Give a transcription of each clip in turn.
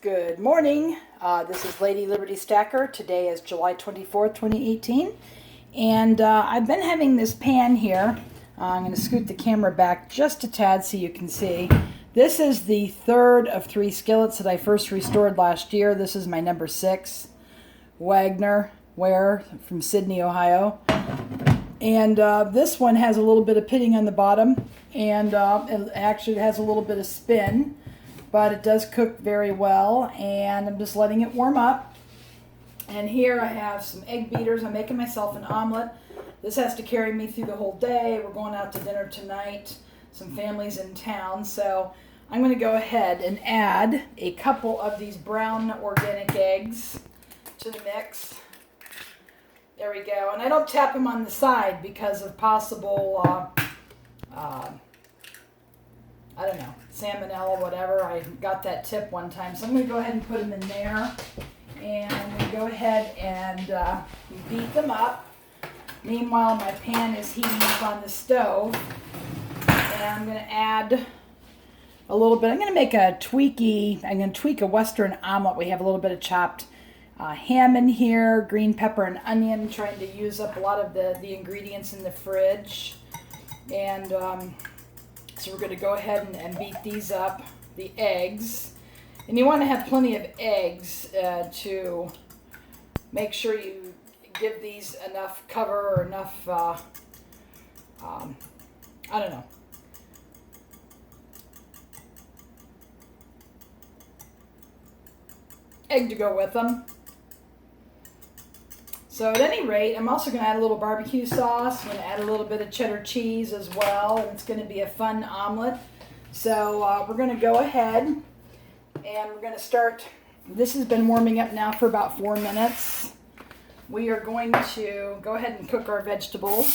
Good morning. This is Lady Liberty Stacker. Today is July 24th, 2018. And I've been having this pan here. I'm going to scoot the camera back just a tad so you can see. This is the third of 3 skillets that I first restored last year. This is my number 6 Wagner ware from Sydney, Ohio. And this one has a little bit of pitting on the bottom, and it actually has a little bit of spin, but it does cook very well, and I'm just letting it warm up. And here I have some egg beaters. I'm making myself an omelet. This has to carry me through the whole day. We're going out to dinner tonight. Some family's in town, so I'm going to go ahead and add a couple of these brown organic eggs to the mix. There we go. And I don't tap them on the side because of possible, I don't know, salmonella, whatever. I got that tip one time. So I'm going to go ahead and put them in there. And I'm going to go ahead and beat them up. Meanwhile, my pan is heating up on the stove. And I'm going to add a little bit. I'm going to tweak a Western omelet. We have a little bit of chopped ham in here, green pepper and onion, trying to use up a lot of the ingredients in the fridge. And so we're going to go ahead and beat these up, the eggs. And you want to have plenty of eggs to make sure you give these enough cover or enough, I don't know, egg to go with them. So at any rate, I'm also going to add a little barbecue sauce. I'm going to add a little bit of cheddar cheese as well, and it's going to be a fun omelet. So we're going to go ahead and we're going to start. This has been warming up now for about 4 minutes. We are going to go ahead and cook our vegetables.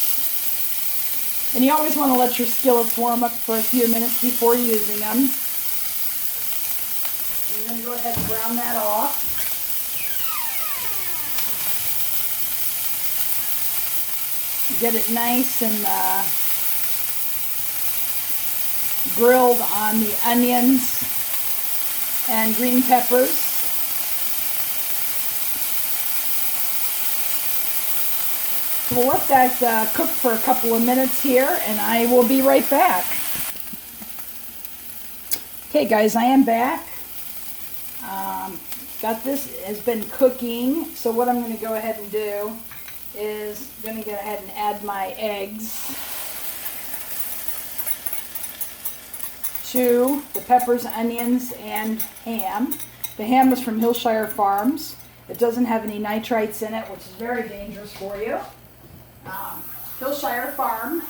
And you always want to let your skillets warm up for a few minutes before using them. You're going to go ahead and brown that off. Get it nice and grilled on the onions and green peppers. So we'll let that cook for a couple of minutes here, and I will be right back. Okay guys, I am back. Got this, has been cooking, so what I'm going to go ahead and do is going to go ahead and add my eggs to the peppers, onions, and ham. The ham is from Hillshire Farms. It doesn't have any nitrites in it, which is very dangerous for you. Hillshire Farm.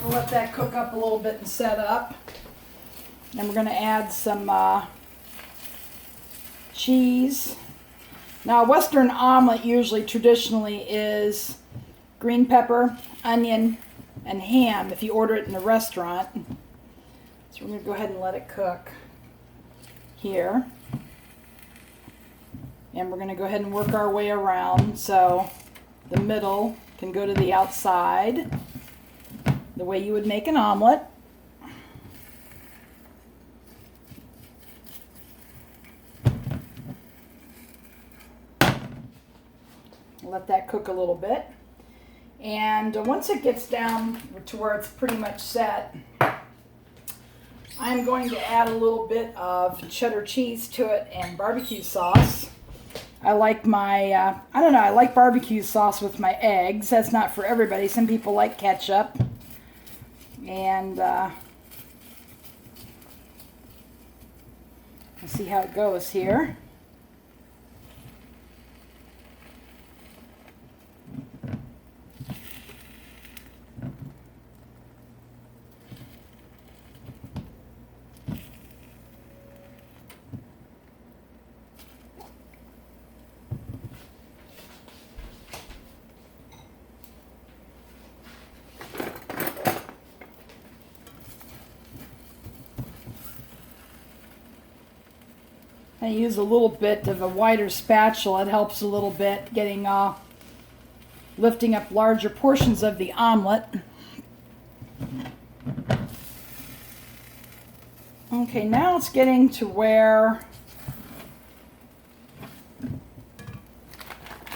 We'll let that cook up a little bit and set up. Then we're going to add some cheese. Now, a Western omelet usually traditionally is green pepper, onion, and ham if you order it in a restaurant. So we're going to go ahead and let it cook here. And we're going to go ahead and work our way around so the middle can go to the outside the way you would make an omelet. Let that cook a little bit, and once it gets down to where it's pretty much set, I'm going to add a little bit of cheddar cheese to it and barbecue sauce. I like my, I like barbecue sauce with my eggs. That's not for everybody. Some people like ketchup, and we'll see how it goes here. I use a little bit of a wider spatula. It helps a little bit getting lifting up larger portions of the omelet. Okay, now it's getting to where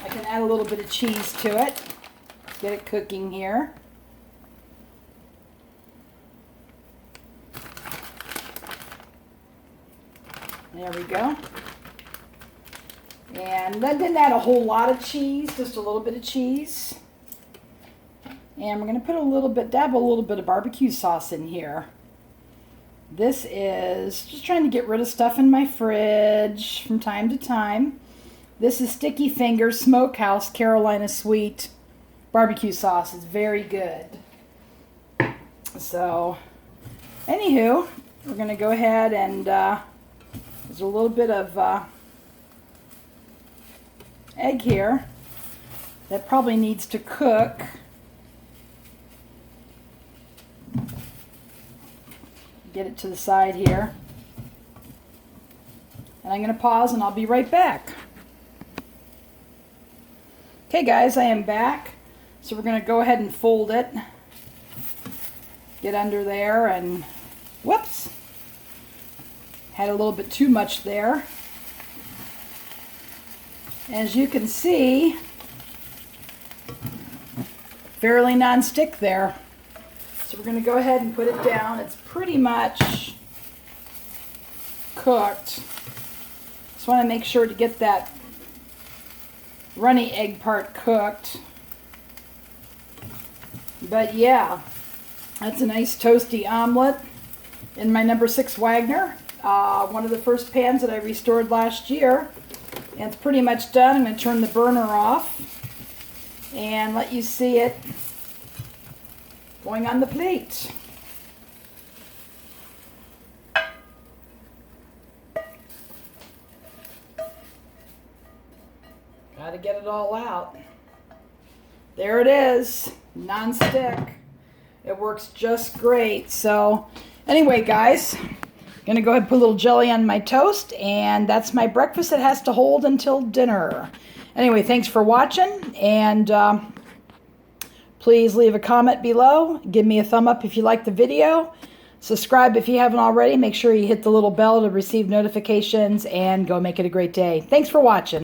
I can add a little bit of cheese to it. Get it cooking here. There we go. And I didn't add a whole lot of cheese, just a little bit of cheese. And we're going to put dab a little bit of barbecue sauce in here. This is just trying to get rid of stuff in my fridge from time to time. This is Sticky Fingers Smokehouse Carolina Sweet barbecue sauce. It's very good. So, anywho, we're going to go ahead and there's a little bit of egg here that probably needs to cook. Get it to the side here. And I'm going to pause and I'll be right back. Okay guys, I am back. So we're going to go ahead and fold it. Get under there and whoops. Had a little bit too much there. As you can see, fairly non-stick there. So we're going to go ahead and put it down. It's pretty much cooked. Just want to make sure to get that runny egg part cooked. But yeah, that's a nice toasty omelet in my number 6 Wagner. One of the first pans that I restored last year. And it's pretty much done. I'm going to turn the burner off and let you see it going on the plate. Gotta get it all out. There it is, non-stick. It works just great. So anyway, guys, gonna go ahead and put a little jelly on my toast, and that's my breakfast that has to hold until dinner. Anyway, thanks for watching, and please leave a comment below. Give me a thumb up if you like the video. Subscribe if you haven't already. Make sure you hit the little bell to receive notifications, and go make it a great day. Thanks for watching.